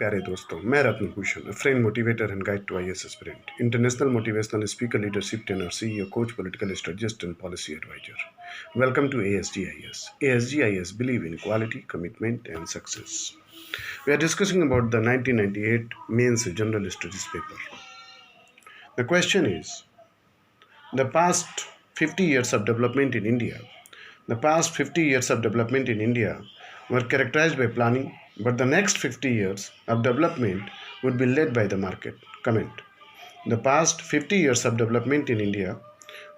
प्यारे दोस्तों, मैं R.Bhushan, a friend, motivator and guide to IAS aspirant, international motivational speaker, leadership trainer, CEO, coach, political strategist and policy advisor. Welcome to ASG Ias. ASG Ias believe in quality, commitment and success. We are discussing about the 1998 Mains General Studies paper. The question is, the past 50 years of development in India. The past 50 years of development in India were characterized by planning, but the next 50 years of development would be led by the market. Comment. The past 50 years of development in India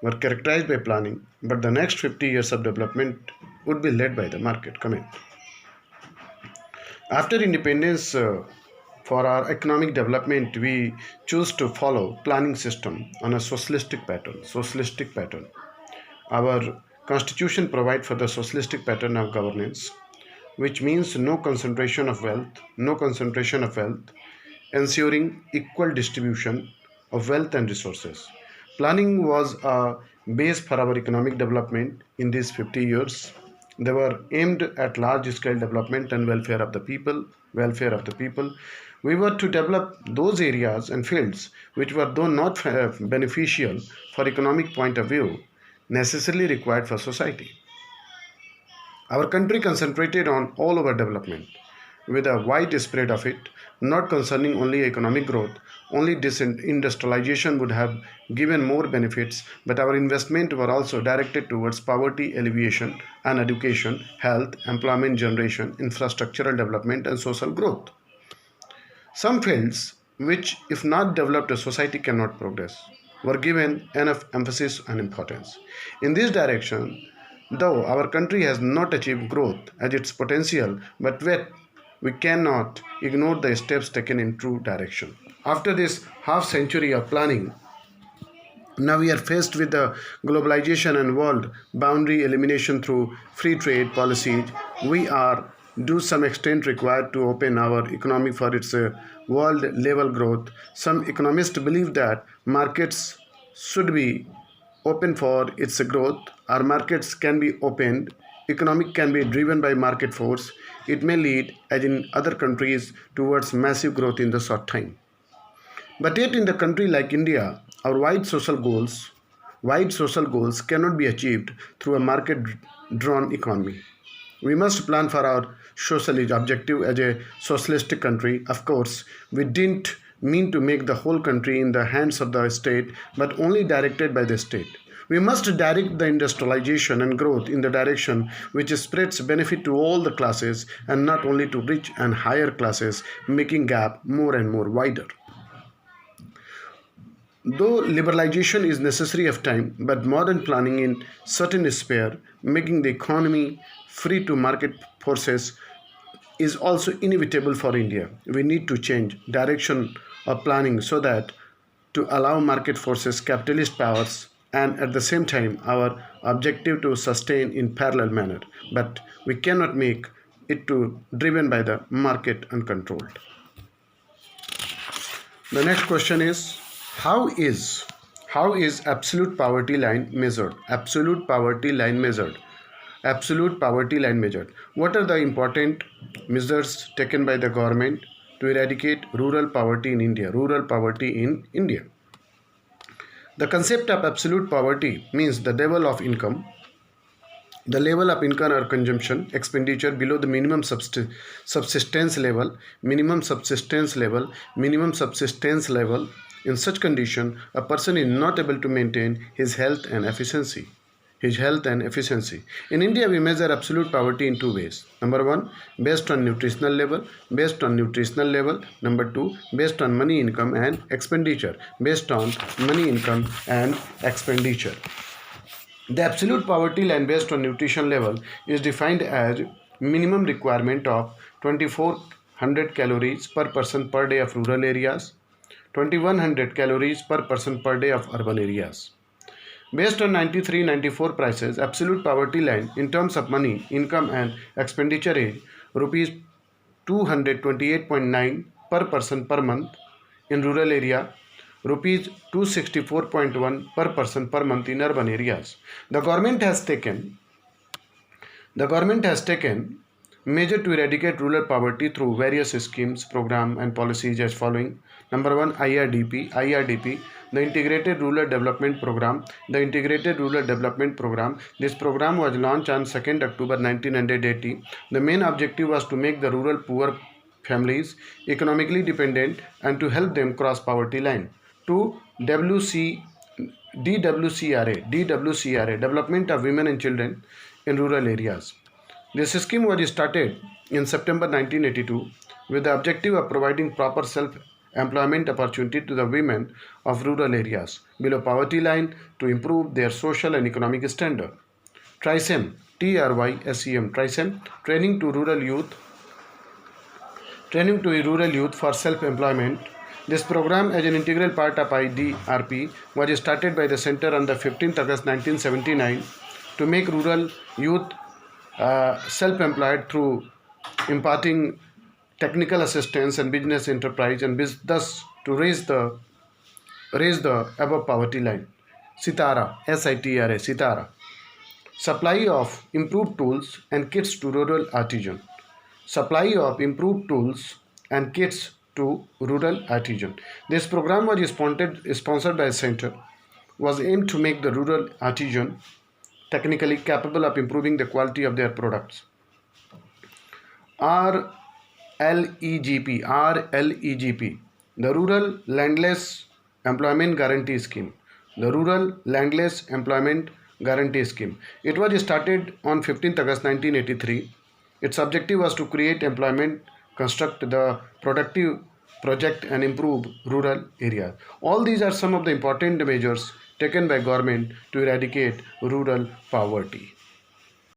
were characterized by planning, but the next 50 years of development would be led by the market. Comment. After independence, for our economic development, we choose to follow planning system on a socialistic pattern. Our constitution provides for the socialistic pattern of governance, which means no concentration of wealth, ensuring equal distribution of wealth and resources. Planning was a base for our economic development in these 50 years. They were aimed at large scale development and welfare of the people. We were to develop those areas and fields which were, though not beneficial for economic point of view, necessarily required for society. Our country concentrated on all over development with a wide spread of it, not concerning only economic growth. Only industrialization would have given more benefits, but our investment were also directed towards poverty alleviation and education, health, employment generation, infrastructural development and social growth. Some fields which, if not developed, a society cannot progress, were given enough emphasis and importance. In this direction, though our country has not achieved growth as its potential, but yet we cannot ignore the steps taken in true direction. After this half century of planning, now we are faced with the globalization and world boundary elimination through free trade policies. We are to some extent required to open our economy for its world level growth. Some economists believe that markets should be open for its growth. Our markets can be opened. Economic can be driven by market force. It may lead, as in other countries, towards massive growth in the short time. But yet in the country like India, our wide social goals cannot be achieved through a market-drawn economy. We must plan for our social objective as a socialistic country. Of course, we didn't mean to make the whole country in the hands of the state, but only directed by the state. We must direct the industrialization and growth in the direction which spreads benefit to all the classes and not only to rich and higher classes, making gap more and more wider. Though liberalization is necessary of time, but modern planning in certain sphere, making the economy free to market forces, is also inevitable for India. We need to change direction of planning so that to allow market forces capitalist powers and at the same time our objective to sustain in parallel manner, but we cannot make it to driven by the market uncontrolled. The next question is, how is absolute poverty line measured? Absolute poverty line measured. What are the important measures taken by the government to eradicate rural poverty in India? The concept of absolute poverty means the level of income or consumption expenditure below the minimum subsistence level. In such condition, a person is not able to maintain his health and efficiency. In India, we measure absolute poverty in two ways. Number one, based on nutritional level. Number two, based on money income and expenditure. The absolute poverty line based on nutrition level is defined as minimum requirement of 2400 calories per person per day of rural areas, 2100 calories per person per day of urban areas. Based on 93-94 prices, absolute poverty line in terms of money, income and expenditure is rupees 228.9 per person per month in rural area, rupees 264.1 per person per month in urban areas. The government has taken Measure to eradicate rural poverty through various schemes, program and policies as following. Number 1, IRDP, the Integrated Rural Development Program. The Integrated Rural Development Program. This program was launched on 2nd October 1980. The main objective was to make the rural poor families economically dependent and to help them cross poverty line. 2. DWCRA, Development of Women and Children in Rural Areas. This scheme was started in September 1982 with the objective of providing proper self-employment opportunity to the women of rural areas below poverty line to improve their social and economic standard. TRYSEM, TRYSEM, Training to Rural Youth for Self-Employment. This program, as an integral part of IDRP, was started by the Center on the 15th August 1979 to make rural youth self-employed through imparting technical assistance and business enterprise and thus to raise the above poverty line. SITARA, SITARA, supply of improved tools and kits to rural artisan. Supply of improved tools and kits to rural artisan. This program was sponsored by a center, was aimed to make the rural artisan technically capable of improving the quality of their products. RLEGP, the Rural Landless Employment Guarantee Scheme. The Rural Landless Employment Guarantee Scheme. It was started on 15th August 1983. Its objective was to create employment, construct the productive project and improve rural areas. All these are some of the important measures taken by government to eradicate rural poverty.